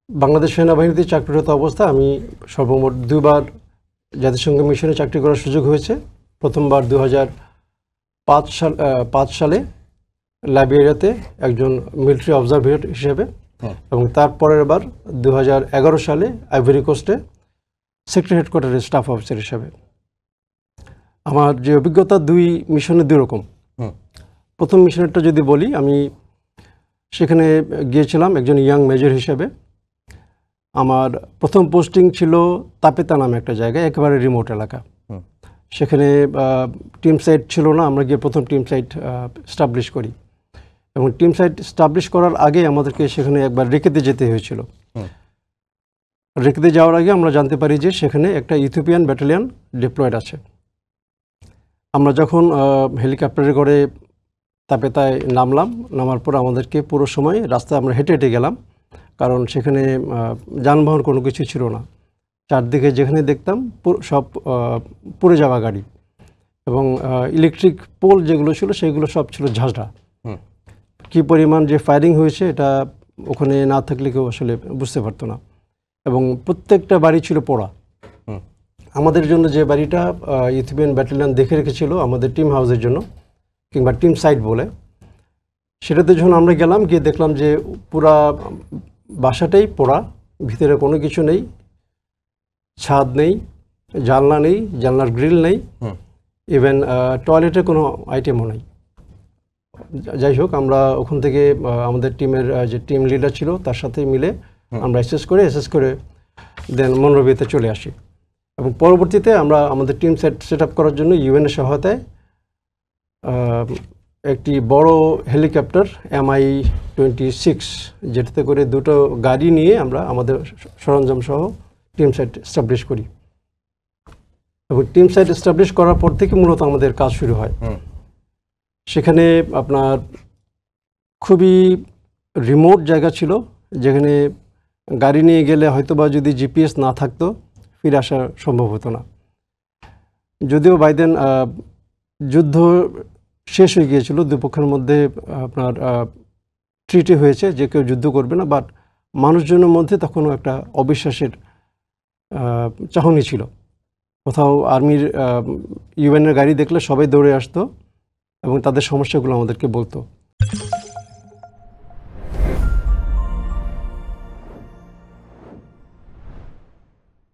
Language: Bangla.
বাংলাদেশ সেনাবাহিনীতে চাকরিরত অবস্থায় আমি সর্বমোট 2বার জাতিসংঘ মিশনে চাকরি করার সুযোগ হয়েছে। প্রথমবার 2005 সালে লাইবেরিয়াতে একজন মিলিটারি অবজারভার হিসেবে, এবং তারপরের বার 2011 সালে আইভরি কোস্টে সেক্টর হেডকোয়ার্টারের স্টাফ অফিসার হিসেবে। আমার যে অভিজ্ঞতা দুই মিশনে দুই রকম। প্রথম মিশনেরটা যদি বলি, আমি সেখানে গিয়েছিলাম একজন ইয়াং মেজর হিসেবে। আমার প্রথম পোস্টিং ছিল তাপেতা নামে একটা জায়গায়, একেবারে রিমোট এলাকা। সেখানে টিম সাইট ছিল না, আমরা গিয়ে প্রথম টিম সাইট স্টাবলিশ করি, এবং টিম সাইট স্টাবলিশ করার আগে আমাদেরকে সেখানে একবার রেখেতে যেতে হয়েছিল। রেখেতে যাওয়ার আগে আমরা জানতে পারি যে সেখানে একটা ইথিওপিয়ান ব্যাটালিয়ন ডিপ্লয়েড আছে। আমরা যখন হেলিকপ্টারে করে তাপেতায় নামার পর আমাদেরকে পুরো সময় রাস্তায় আমরা হেঁটে হেঁটে গেলাম, কারণ সেখানে যানবাহন কোনো কিছু ছিল না। চারদিকে যেখানে দেখতাম সব পুড়ে যাওয়া গাড়ি, এবং ইলেকট্রিক পোল যেগুলো ছিল সেগুলো সব ছিল ঝাঁঝরা। কী পরিমাণ যে ফায়ারিং হয়েছে এটা ওখানে না থাকলে কেউ আসলে বুঝতে পারতো না, এবং প্রত্যেকটা বাড়ি ছিল পোড়া। আমাদের জন্য যে বাড়িটা ইথিওপিয়ান ব্যাটালিয়ন দেখে রেখেছিল আমাদের টিম হাউসের জন্য, কিংবা টিম সাইট বলে, সেটাতে যখন আমরা গেলাম, গিয়ে দেখলাম যে পুরা বাসাটাই পোড়া, ভিতরে কোনো কিছু নেই, ছাদ নেই, জানলা নেই, জানলার গ্রিল নেই, ইভেন টয়লেটের কোনো আইটেমও নেই। যাই হোক, আমরা ওখান থেকে আমাদের টিমের যে টিম লিডার ছিল তার সাথে মিলে আমরা এসএস করে দেন মনরবিতে চলে আসি, এবং পরবর্তীতে আমরা আমাদের টিম সেট আপ করার জন্য ইউএনের সহায়তায় একটি বড় হেলিকপ্টার MI-26, যেটাতে করে দুটো গাড়ি নিয়ে আমরা আমাদের সরঞ্জাম সহ টিম সাইট এস্টাবলিশ করি, এবং টিম সাইট এস্টাবলিশ করার পর থেকে মূলত আমাদের কাজ শুরু হয়। সেখানে আপনার খুবই রিমোট জায়গা ছিল, যেখানে গাড়ি নিয়ে গেলে হয়তোবা যদি জিপিএস না থাকতো ফিরে আসা সম্ভব হতো না। যদিও বাই দেন যুদ্ধ শেষ হয়ে গিয়েছিল, দুপক্ষের মধ্যে আপনার ট্রিটি হয়েছে যে কেউ যুদ্ধ করবে না, বাট মানুষজনের মধ্যে তখনও একটা অবিশ্বাসের চাহনি ছিল। কোথাও আর্মির ইউএনের গাড়ি দেখলে সবাই দৌড়ে আসতো এবং তাদের সমস্যাগুলো আমাদেরকে বলতো।